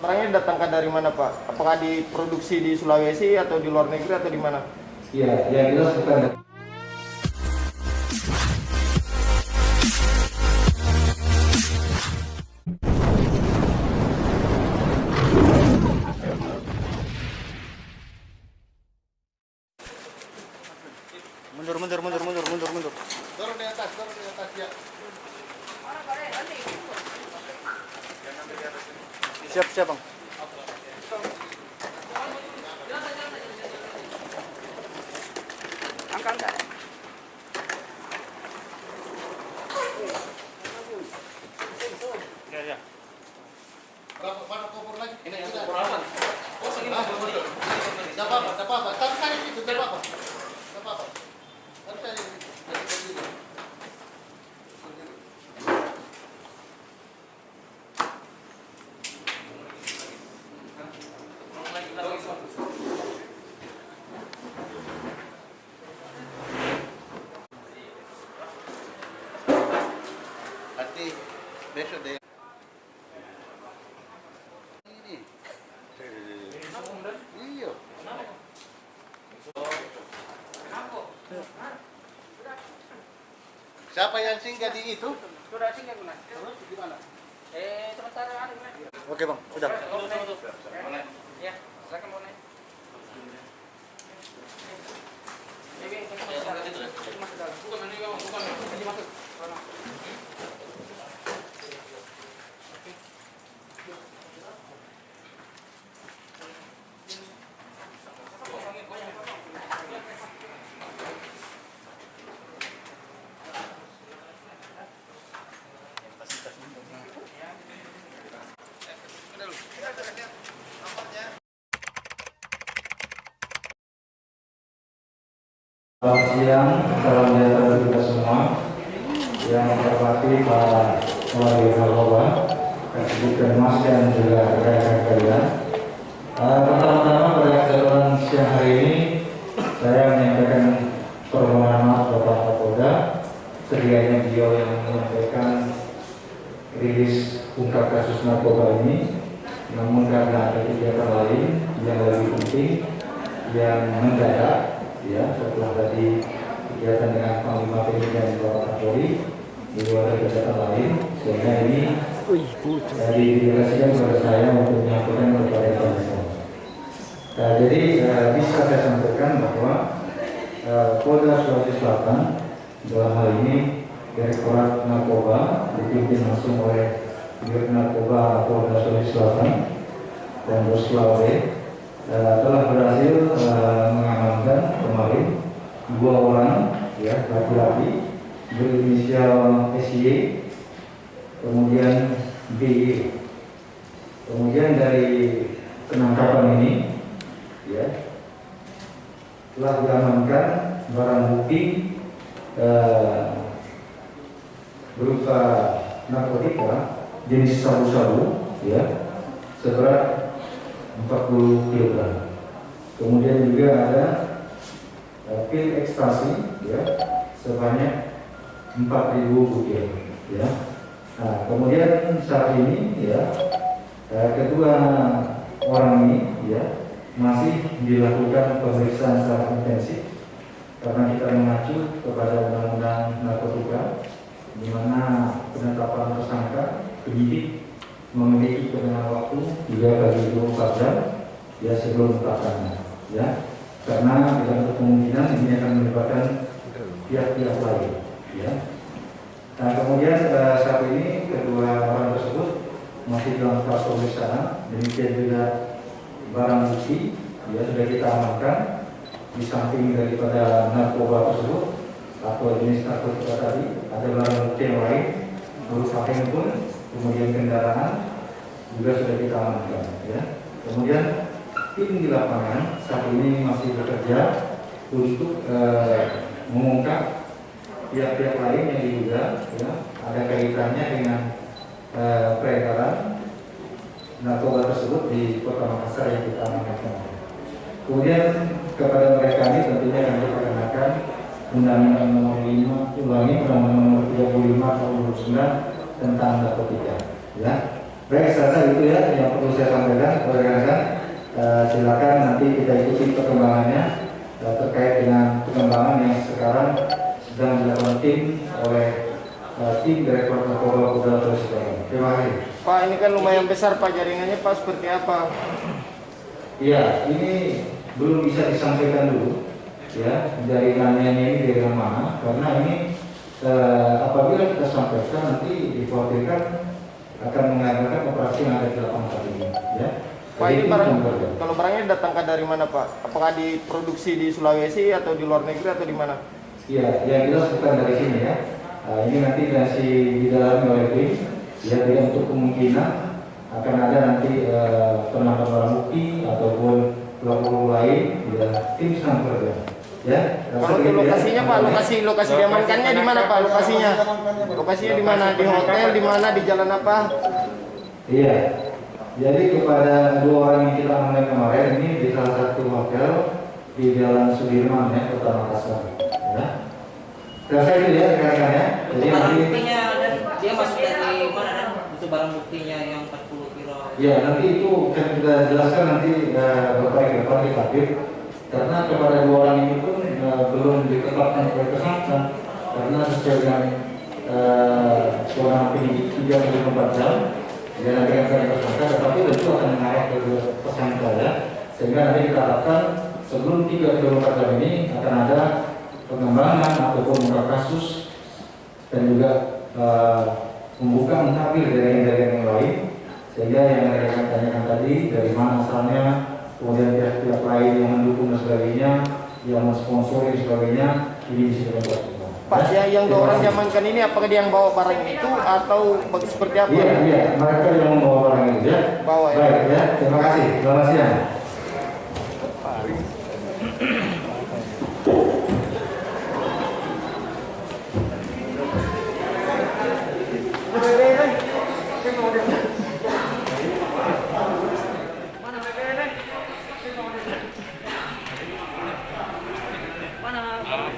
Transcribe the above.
barangnya datangkan dari mana Pak? Apakah diproduksi di Sulawesi atau di luar negeri atau di mana? Iya, yang jelas bukan. Mundur. Dorong di atas ya. Siap Bang. Angkat. Ya. Berapa mana kubur lagi? Ini yang kubur aman. Oh, ini Tidak apa-apa. Tapi saya itu tidak apa-apa. Tapi saya nanti besok deh. Ini. Iya. Siapa yang singgah di itu? Sudah singgah Mas. Terus gimana? Sementara Oke Bang, sudah. Ya, silakan mau naik. Selamat siang, salam sejahtera kita semua. Yang terhormati para warga narkoba, Kasubdit Mas dan juga rekan-rekan kalian. Pertama-tama pada kesempatan siang hari ini saya menyampaikan permohonan maaf Bapak Kapolda. Sedianya beliau yang menyampaikan rilis ungkap kasus narkoba ini, namun karena ada kegiatan lain yang lebih penting yang mendadak, ya, setelah tadi kegiatan dengan Panglima TNI dan Bapak Kapolri di luar kegiatan lain, sehingga ini didelegasikan kepada saya untuk menyampaikan kepada kalian. Jadi bisa saya sampaikan bahwa Polda Sulawesi Selatan dalam hal ini Direktorat Narkoba dipimpin langsung oleh Dirjen Narkoba Polda Sulawesi Selatan dan Sulawesi telah berhasil mengamankan kemarin 2 orang, ya, laki-laki berinisial SY, kemudian BY. Kemudian dari penangkapan ini, ya, telah diamankan barang bukti berupa narkotika jenis sabu-sabu, ya, seberat 40 kg. Kemudian juga ada pil ekstasi, ya, sebanyak 4.000 butir, ya. Nah, kemudian saat ini, ya, kedua orang ini, ya, masih dilakukan pemeriksaan secara intensif karena kita mengacu kepada Undang-Undang Narkotika, di mana penetapan tersangka penyidik memiliki ketenangan waktu 3x24 jam, ya, sebelum penetapannya, ya, karena dalam kemungkinan ini akan melibatkan pihak-pihak lain, ya. Nah, kemudian saat ini kedua orang tersebut masih dalam tahap pemeriksaan. Demikian juga barang bukti, ya, sudah kita amankan di samping daripada narkoba tersebut atau jenis narkotika tadi, ada barang bukti yang lain berupa handphone, kemudian kendaraan juga sudah kita amankan, ya. Kemudian tim di lapangan saat ini masih bekerja untuk mengungkap pihak-pihak lain yang diduga, ya, ada kaitannya dengan peredaran narkoba tersebut di Kota Makassar yang kita amankan. Kemudian kepada mereka ini tentunya akan dikenakan Undang-Undang Nomor 5, Undang-Undang Nomor 35 Tahun 2009 tentang narkotika, ya. Baik, saya rasa itu ya yang perlu saya sampaikan kepada rekan-rekan. Silakan nanti kita ikuti perkembangannya terkait dengan pengembangan yang sekarang sedang dilakukan tim oleh tim Direktorat Narkoba Polda Sulawesi Selatan. Terima kasih. Pak, ini kan lumayan besar Pak, jaringannya Pak seperti apa? Iya, ini belum bisa disampaikan dulu ya jaringannya ini dari mana, karena ini apabila kita sampaikan nanti dikhawatirkan akan mengadakan operasi yang ada di lapangan saat ini ya. Pak, Jadi ini barang, yang berbeda. kalau barangnya datangkan dari mana Pak? Apakah diproduksi di Sulawesi atau di luar negeri atau di mana? Iya, yang jelas bukan dari sini ya. Ini nanti masih didalami oleh tim. Ya, jadi untuk kemungkinan akan ada nanti penambahan barang bukti ataupun pelaku lain. Ya, tim sedang bekerja. Ya. Kalau di lokasinya Pak, lokasi diamankannya di mana Pak? Lokasinya di mana? Di hotel, di mana? Di jalan apa? Iya. Jadi kepada dua orang yang kita amankan kemarin ini di salah satu hotel di Jalan Sudirman ya, Kota Makassar. Ya. Saya itu ya rekan-rekan ya. Jadi Barang nanti buktinya dan dia masuk dari mana kan? Itu barang buktinya yang 40 kilo. ya nanti itu akan kita jelaskan nanti beberapa ke depan di Kapit. Karena kepada dua orang ini pun belum ditetapkan sebagai tersangka karena sesuai dengan kewenangan penyidik 3-4 jam. Ya nanti akan tersangka, tetapi tentu akan mengarah ke tersangka ya. Sehingga nanti kita harapkan sebelum 3-4 jam ini akan ada pengembangan ataupun membuka kasus dan juga membuka mengambil dari yang lain, sehingga yang mereka tanyakan tadi dari mana asalnya, kemudian pihak-pihak lain yang mendukung dan sebagainya, yang mensponsori dan sebagainya, ini bisa dilakukan. Pak, yang dua orang diamankan ini apakah dia yang bawa barang itu atau seperti apa? Iya, mereka yang membawa barang itu ya. Bawa ya. Baik ya, terima kasih. Selamat siang. Mana? Ada